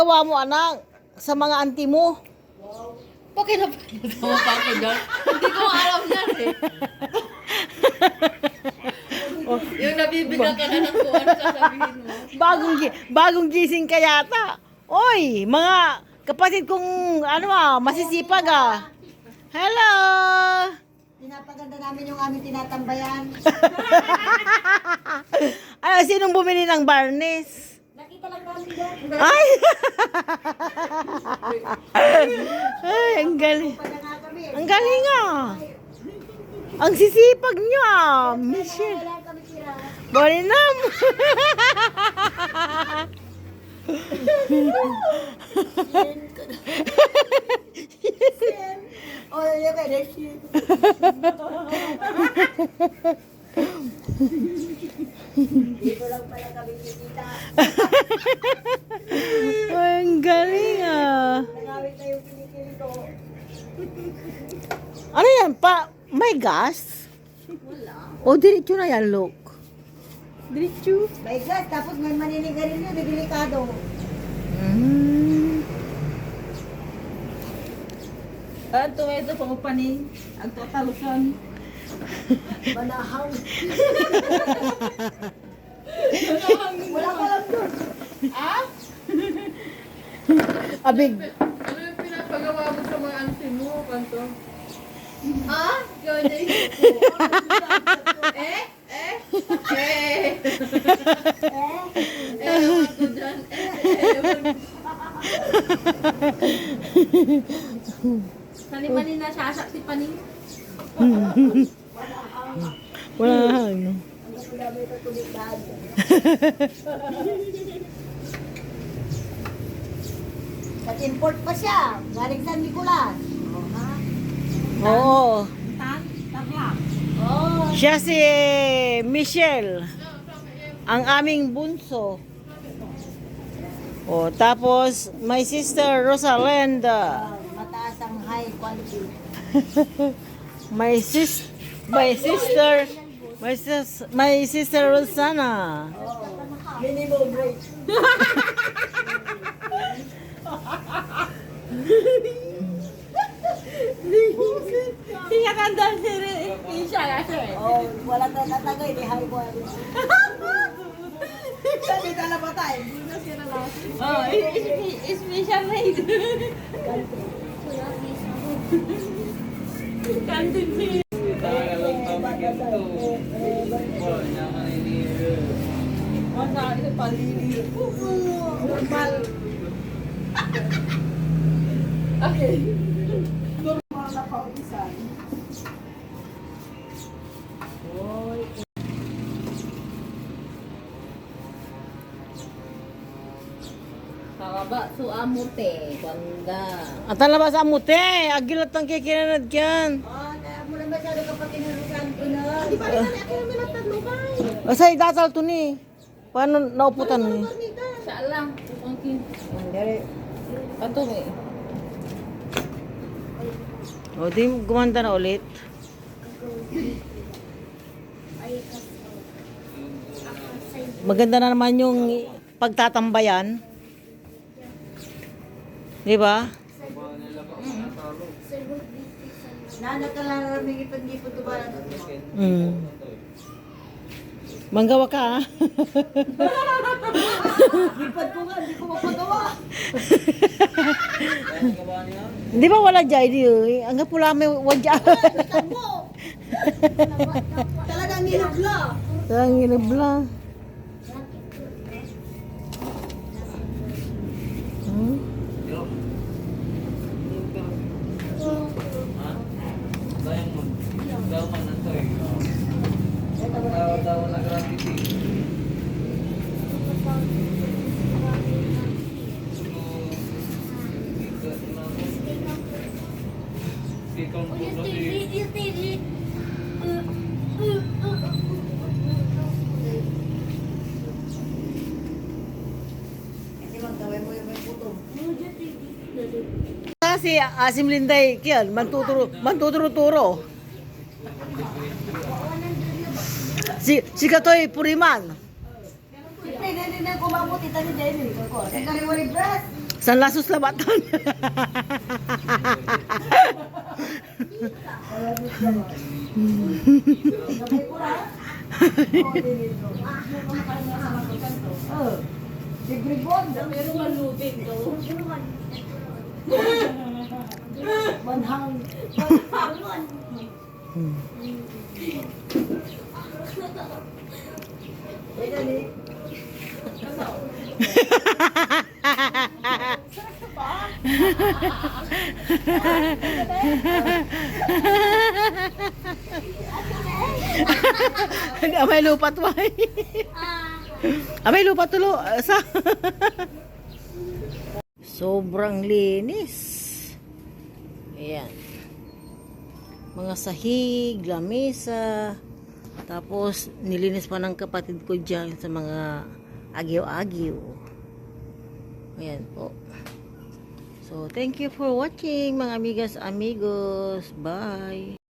ipagawa mo, anak, sa mga auntie mo? Okay na pa ako dyan. Hindi ko alam yan eh. Yung nabibigyan ka na ng kung ano sasabihin mo. Bagong gising ka yata. Oy, mga kapatid kong masisipag ah. Hello! Pinapaganda namin yung aming tinatambayan. Ano, sinong bumili ng Barnes? Nakita lang namin dyan. Ay! Ay, ang galing. Pagka nga kami. Ang galing ah. Ang sisipag niyo ah. Michelle. Wala kami sira. Bolinam. Oh, yun kaya shit. Dito lang pala kami kikita. Ay, ang galing ah. Nangawit na yung kinikili ko. Ano yan pa? May gas? Wala. O, diretso na yan, look. Diretso. My God, tapos may maninigarin yun, delikado. Ang tuwedo pang upanin. Ang totalusan. Manahang. Wala pa lang doon. Abig. Ano yung pinapagawa mo sa mga auntie mo? Kanto? Yun eh. Ewan ko dyan. Kani-mani na sasak si Pani. Wala ano. Ang dami ito tumitad. Nag-import pa siya. Galing San Nicolas. Oo. Oh. Siya si Michelle. Ang aming bunso. O, tapos my sister Rosalenda. Mataas ang high quality. My sister Rosana. Minimum rate. Siya kanda siya kasi. Oh, wala tayong tatagay ni high quality. Sabi tala pa tayo. Oh, special made. Kantin siya. Masa itu palili. Normal. Okay. Normal na paulisan. Kakaba su amute, banda. At labas ang mute. Agilat ang kikinanad yan. Oh, mo lang masyado kapag kinurukan ko na. Di ba rin ako namin ang tatlubay? Asay datal to ni. Paano nauputan ni? Siya lang. Okay. Mandari. Ato eh. O, di gumanda na ulit. Maganda na naman yung pagtatambayan. Di ba? Nana ka lang raming ipag-ipag ito ba? Manggawa ka ha? Ipad ko nga, hindi ko mapagawa. Di ba wala dyan? Ang pula may wadya. Ikan mo. Talagang nilabla. Ang inibla. Kasi magkawin mo yung may puto. Kasi Asim Linday, kiyan, mantuturo-turo. Si Katoy Puriman. Siyempre, hindi na kumabot ita ni Jenny. Kasi kariwari breast. San lasos labatan. Amay lupat way. Amay lupat tulo sa. Sobrang linis. Ayan. Mga sahig, lamesa. Tapos nilinis pa ng kapatid ko dyan sa mga agyo-agyo. Ayan po. So, thank you for watching mga amigas, amigos. Bye!